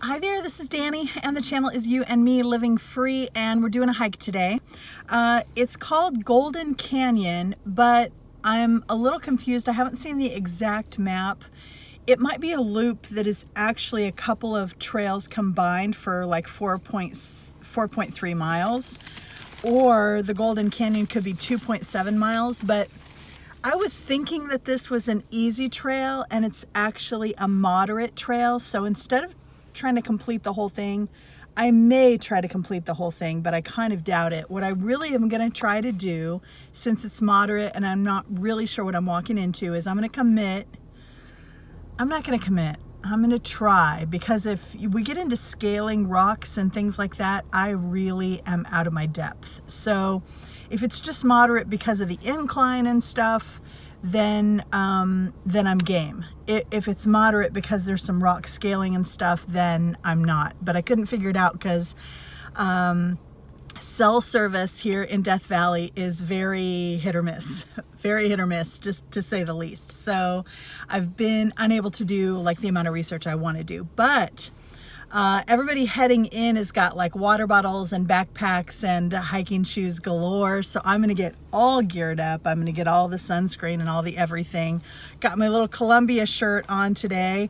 Hi there, this is Dani, and the channel is You and Me Living Free, and we're doing a hike today. It's called Golden Canyon, but I'm a little confused. I haven't seen the exact map. It might be a loop that is actually a couple of trails combined for like 4.3 miles, or the Golden Canyon could be 2.7 miles, but I was thinking that this was an easy trail and it's actually a moderate trail. So instead of trying to complete the whole thing, I may try to complete the whole thing, but I kind of doubt it. What I really am going to try to do, since it's moderate and I'm not really sure what I'm walking into, is I'm going to commit. I'm not going to commit. I'm going to try, because if we get into scaling rocks and things like that, I really am out of my depth. So if it's just moderate because of the incline and stuff, then I'm game. If it's moderate because there's some rock scaling and stuff, then I'm not. But I couldn't figure it out because cell service here in Death Valley is very hit or miss. Very hit or miss, just to say the least. So I've been unable to do like the amount of research I want to do. But everybody heading in has got like water bottles and backpacks and hiking shoes galore. So I'm going to get all geared up. I'm going to get all the sunscreen and all the everything. Got my little Columbia shirt on today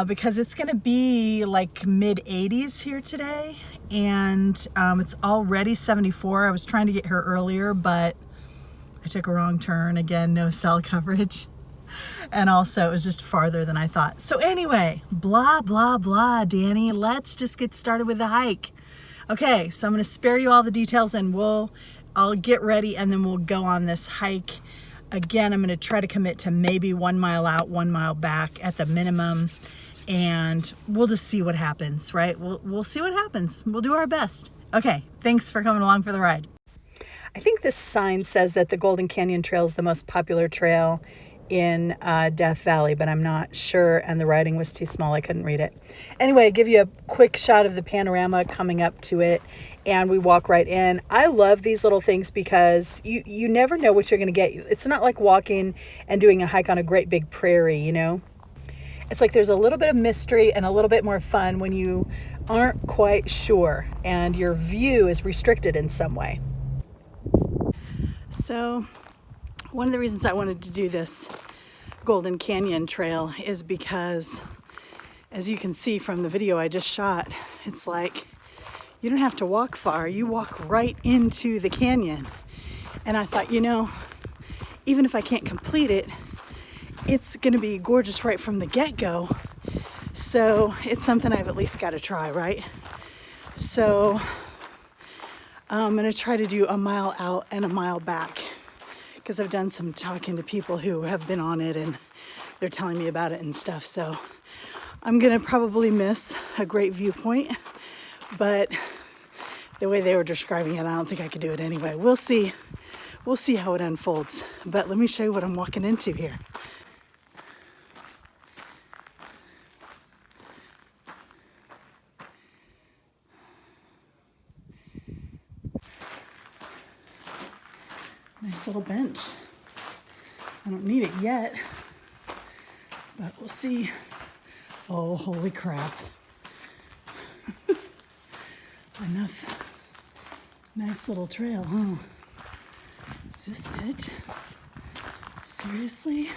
because it's going to be like mid 80s here today. And it's already 74. I was trying to get here earlier, but I took a wrong turn. Again, no cell coverage. And also, it was just farther than I thought. So anyway, blah, blah, blah, Dani. Let's just get started with the hike. Okay, so I'm going to spare you all the details and I'll get ready and then we'll go on this hike. Again, I'm going to try to commit to maybe 1 mile out, 1 mile back at the minimum. And we'll just see what happens, right? We'll see what happens. We'll do our best. Okay, thanks for coming along for the ride. I think this sign says that the Golden Canyon Trail is the most popular trail in Death Valley, but I'm not sure, and the writing was too small. I couldn't read it. Anyway, I give you a quick shot of the panorama coming up to it, and we walk right in. I love these little things because you never know what you're going to get. It's not like walking and doing a hike on a great big prairie, you know? It's like there's a little bit of mystery and a little bit more fun when you aren't quite sure and your view is restricted in some way. So one of the reasons I wanted to do this Golden Canyon Trail is because, as you can see from the video I just shot, it's like you don't have to walk far. You walk right into the canyon. And I thought, you know, even if I can't complete it, it's going to be gorgeous right from the get-go. So it's something I've at least got to try, right? So I'm going to try to do a mile out and a mile back, because I've done some talking to people who have been on it and they're telling me about it and stuff. So I'm going to probably miss a great viewpoint, but the way they were describing it, I don't think I could do it anyway. We'll see. We'll see how it unfolds. But let me show you what I'm walking into here. Nice little bench. I don't need it yet, but we'll see. Oh, holy crap. Enough. Nice little trail, huh? Is this it? Seriously?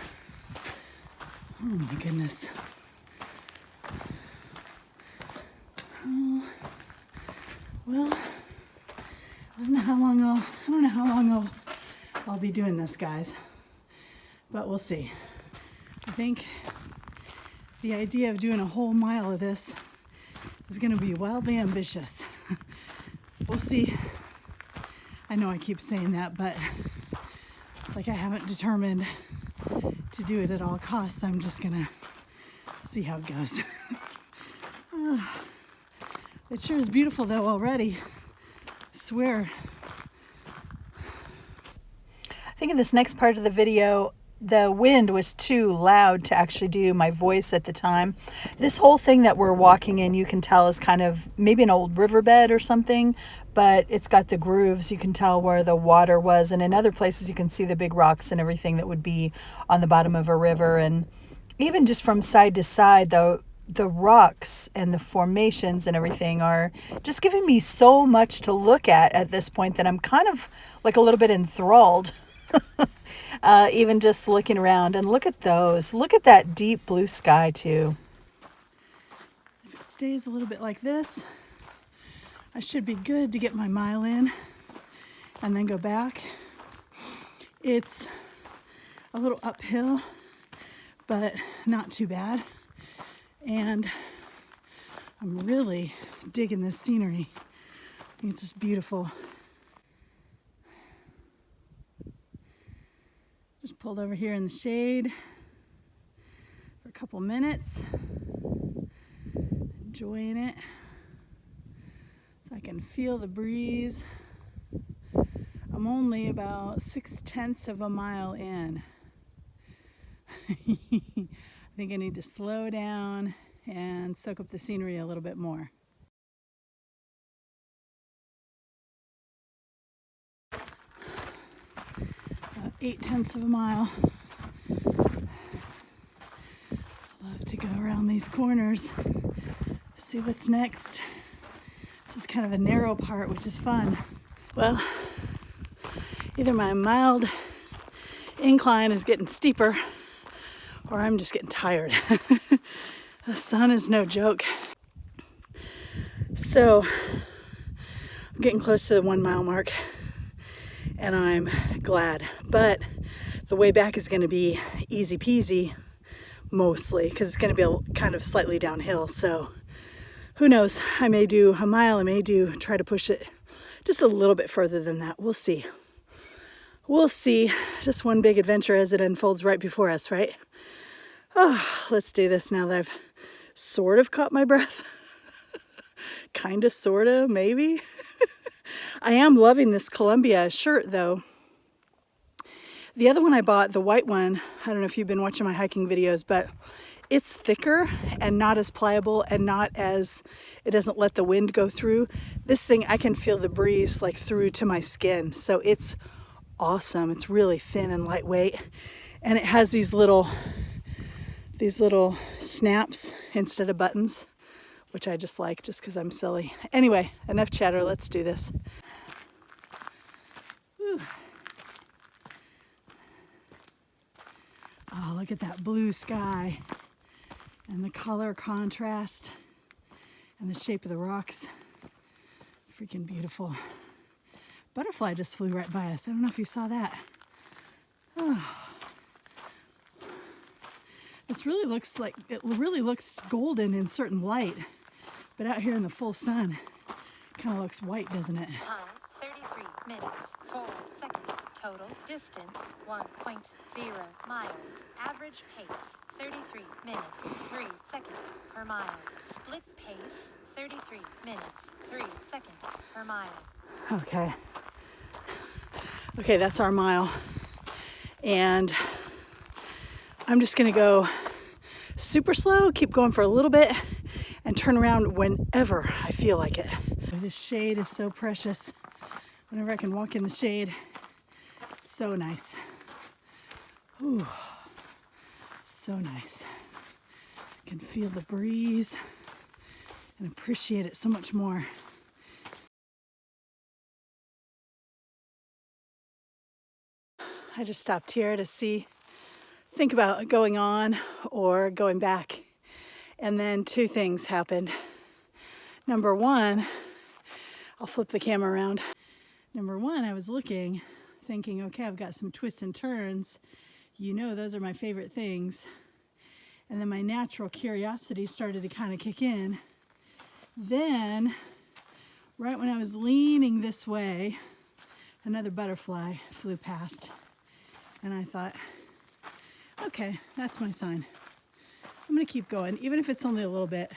Oh my goodness. Oh, well, I don't know how long I'll be doing this, guys, but we'll see. I think the idea of doing a whole mile of this is going to be wildly ambitious. We'll see. I know I keep saying that, but it's like I haven't determined to do it at all costs. I'm just going to see how it goes. It sure is beautiful though already. I swear. I think in this next part of the video, the wind was too loud to actually do my voice at the time. This whole thing that we're walking in, you can tell, is kind of maybe an old riverbed or something, but it's got the grooves. You can tell where the water was, and in other places you can see the big rocks and everything that would be on the bottom of a river. And even just from side to side, though, the rocks and the formations and everything are just giving me so much to look at this point that I'm kind of like a little bit enthralled. Even just looking around, and look at those. Look at that deep blue sky too. If it stays a little bit like this, I should be good to get my mile in and then go back. It's a little uphill, but not too bad. And I'm really digging this scenery. I think it's just beautiful. Just pulled over here in the shade for a couple minutes, enjoying it so I can feel the breeze. I'm only about 6/10 of a mile in. I think I need to slow down and soak up the scenery a little bit more. 8/10 of a mile. Love to go around these corners, see what's next. This is kind of a narrow part, which is fun. Well, either my mild incline is getting steeper or I'm just getting tired. The sun is no joke. So I'm getting close to the 1 mile mark and I'm glad. But the way back is going to be easy peasy mostly because it's going to be kind of slightly downhill. So who knows? I may do a mile. I may try to push it just a little bit further than that. We'll see. We'll see. Just one big adventure as it unfolds right before us, right? Oh, let's do this now that I've sort of caught my breath. Kind of, sort of, maybe. I am loving this Columbia shirt though. The other one I bought, the white one, I don't know if you've been watching my hiking videos, but it's thicker and not as pliable and not as, it doesn't let the wind go through. This thing, I can feel the breeze like through to my skin. So it's awesome. It's really thin and lightweight. And it has these little snaps instead of buttons, which I just like just because I'm silly. Anyway, enough chatter. Let's do this. Whew. Oh, look at that blue sky and the color contrast and the shape of the rocks. Freaking beautiful. Butterfly just flew right by us. I don't know if you saw that. Oh. This really looks like, it really looks golden in certain light, but out here in the full sun, it kind of looks white, doesn't it? Time, 33 minutes, 4 seconds. Total distance, 1.0 miles. Average pace, 33 minutes, 3 seconds per mile. Split pace, 33 minutes, 3 seconds per mile. Okay. Okay, that's our mile. And I'm just gonna go super slow, keep going for a little bit, and turn around whenever I feel like it. This shade is so precious. Whenever I can walk in the shade, so nice. Ooh, so nice. I can feel the breeze and appreciate it so much more. I just stopped here to think about going on or going back. And then two things happened. Number one, I'll flip the camera around. Number one, I was looking, thinking, okay, I've got some twists and turns. You know, those are my favorite things. And then my natural curiosity started to kind of kick in. Then, right when I was leaning this way, another butterfly flew past. And I thought, okay, that's my sign. I'm gonna keep going, even if it's only a little bit,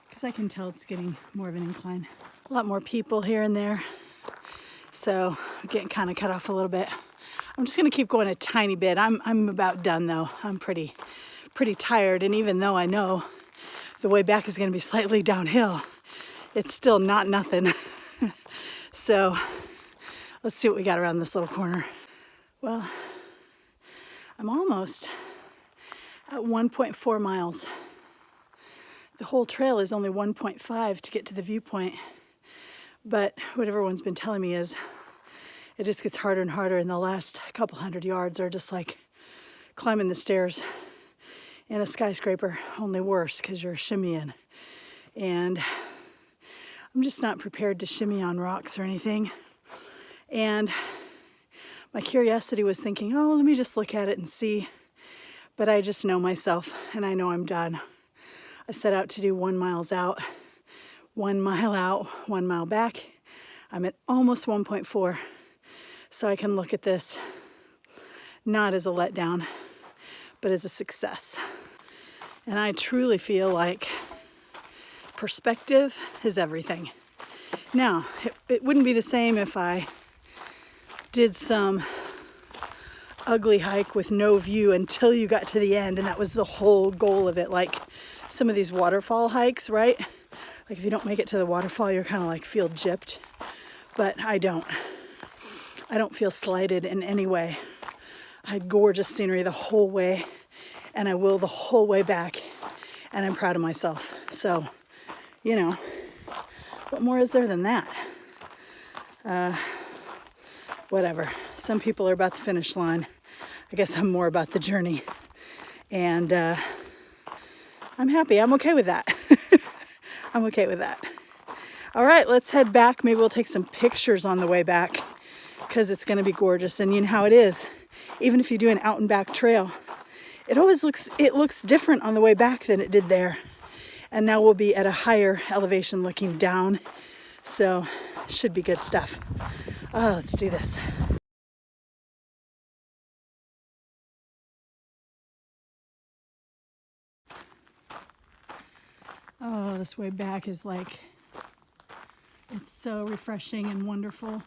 because I can tell it's getting more of an incline. A lot more people here and there. So I'm getting kind of cut off a little bit. I'm just gonna keep going a tiny bit. I'm about done though. I'm pretty tired, and even though I know the way back is gonna be slightly downhill, it's still not nothing. So let's see what we got around this little corner. Well, I'm almost at 1.4 miles. The whole trail is only 1.5 to get to the viewpoint. But what everyone's been telling me is it just gets harder and harder, and the last couple hundred yards are just like climbing the stairs in a skyscraper, only worse because you're shimmying. And I'm just not prepared to shimmy on rocks or anything. And my curiosity was thinking, oh, let me just look at it and see. But I just know myself, and I know I'm done. I set out to do 1 mile out, 1 mile out, 1 mile back. I'm at almost 1.4. So I can look at this not as a letdown, but as a success. And I truly feel like perspective is everything. Now, it wouldn't be the same if I did some ugly hike with no view until you got to the end, and that was the whole goal of it. Like some of these waterfall hikes, right? Like if you don't make it to the waterfall, you're kind of like feel gypped. But I don't feel slighted in any way. I had gorgeous scenery the whole way, and I will the whole way back, and I'm proud of myself. So, you know, what more is there than that? Whatever. Some people are about the finish line. I guess I'm more about the journey. And I'm happy. I'm okay with that. I'm okay with that. All right, let's head back. Maybe we'll take some pictures on the way back because it's going to be gorgeous. And you know how it is. Even if you do an out and back trail, it looks different on the way back than it did there. And now we'll be at a higher elevation looking down. So should be good stuff. Oh, let's do this. Oh, this way back is like, it's so refreshing and wonderful.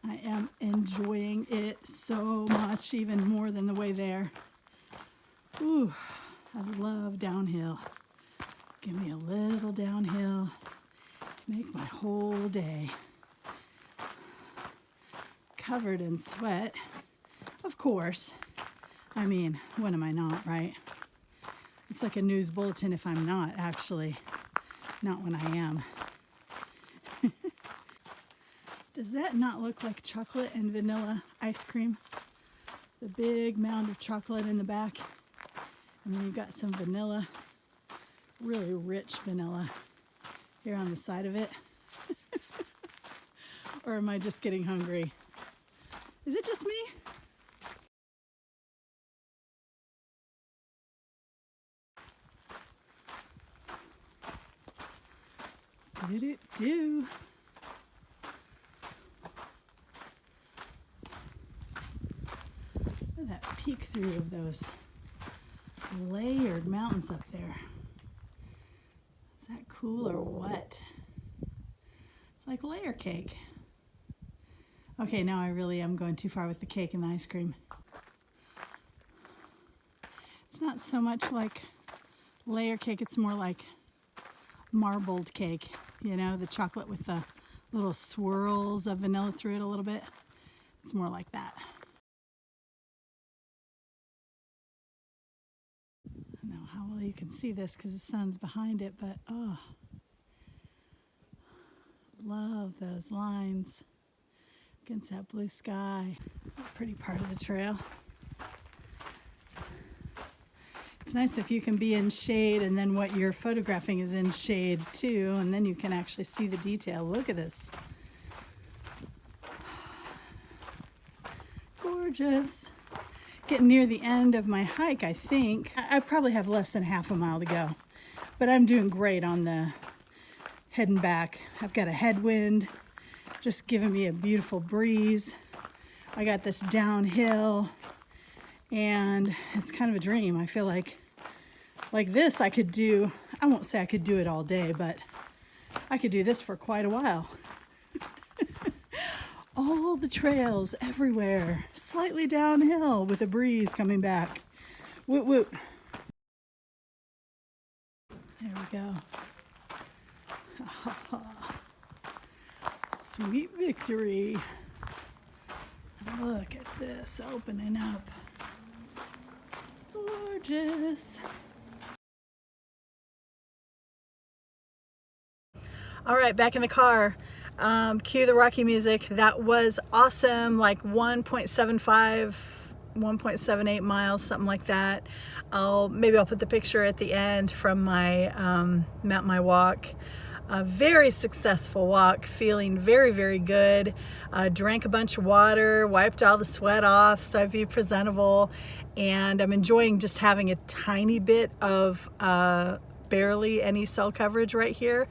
I am enjoying it so much, even more than the way there. Ooh, I love downhill. Give me a little downhill. Make my whole day. Covered in sweat, of course. I mean, when am I not, right? It's like a news bulletin if I'm not, actually. Not when I am. Does that not look like chocolate and vanilla ice cream? The big mound of chocolate in the back. And then you've got some vanilla, really rich vanilla here on the side of it. Or am I just getting hungry? Is it just me? Do-do-do. Look at that peek through of those layered mountains up there. Is that cool or what? It's like layer cake. Okay, now I really am going too far with the cake and the ice cream. It's not so much like layer cake, it's more like marbled cake. You know, the chocolate with the little swirls of vanilla through it a little bit. It's more like that. I don't know how well you can see this because the sun's behind it, but oh, love those lines against that blue sky. It's a pretty part of the trail. It's nice if you can be in shade and then what you're photographing is in shade too, and then you can actually see the detail. Look at this. Gorgeous. Getting near the end of my hike, I think. I probably have less than half a mile to go, but I'm doing great on the heading back. I've got a headwind, just giving me a beautiful breeze. I got this downhill, and it's kind of a dream. I feel like this I could do, I won't say I could do it all day, but I could do this for quite a while. All the trails everywhere, slightly downhill with a breeze coming back. Woot woot. There we go. Sweet victory. Look at this opening up. Gorgeous. All right, back in the car. Cue the Rocky music. That was awesome, like 1.75, 1.78 miles, something like that. Maybe I'll put the picture at the end from my walk. A very successful walk, feeling very, very good. Drank a bunch of water, wiped all the sweat off so I'd be presentable, and I'm enjoying just having a tiny bit of barely any cell coverage right here.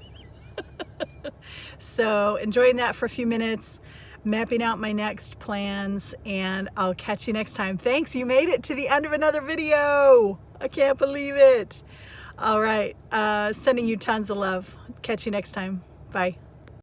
So enjoying that for a few minutes, mapping out my next plans, and I'll catch you next time. Thanks, you made it to the end of another video. I can't believe it. All right, sending you tons of love. Catch you next time. Bye.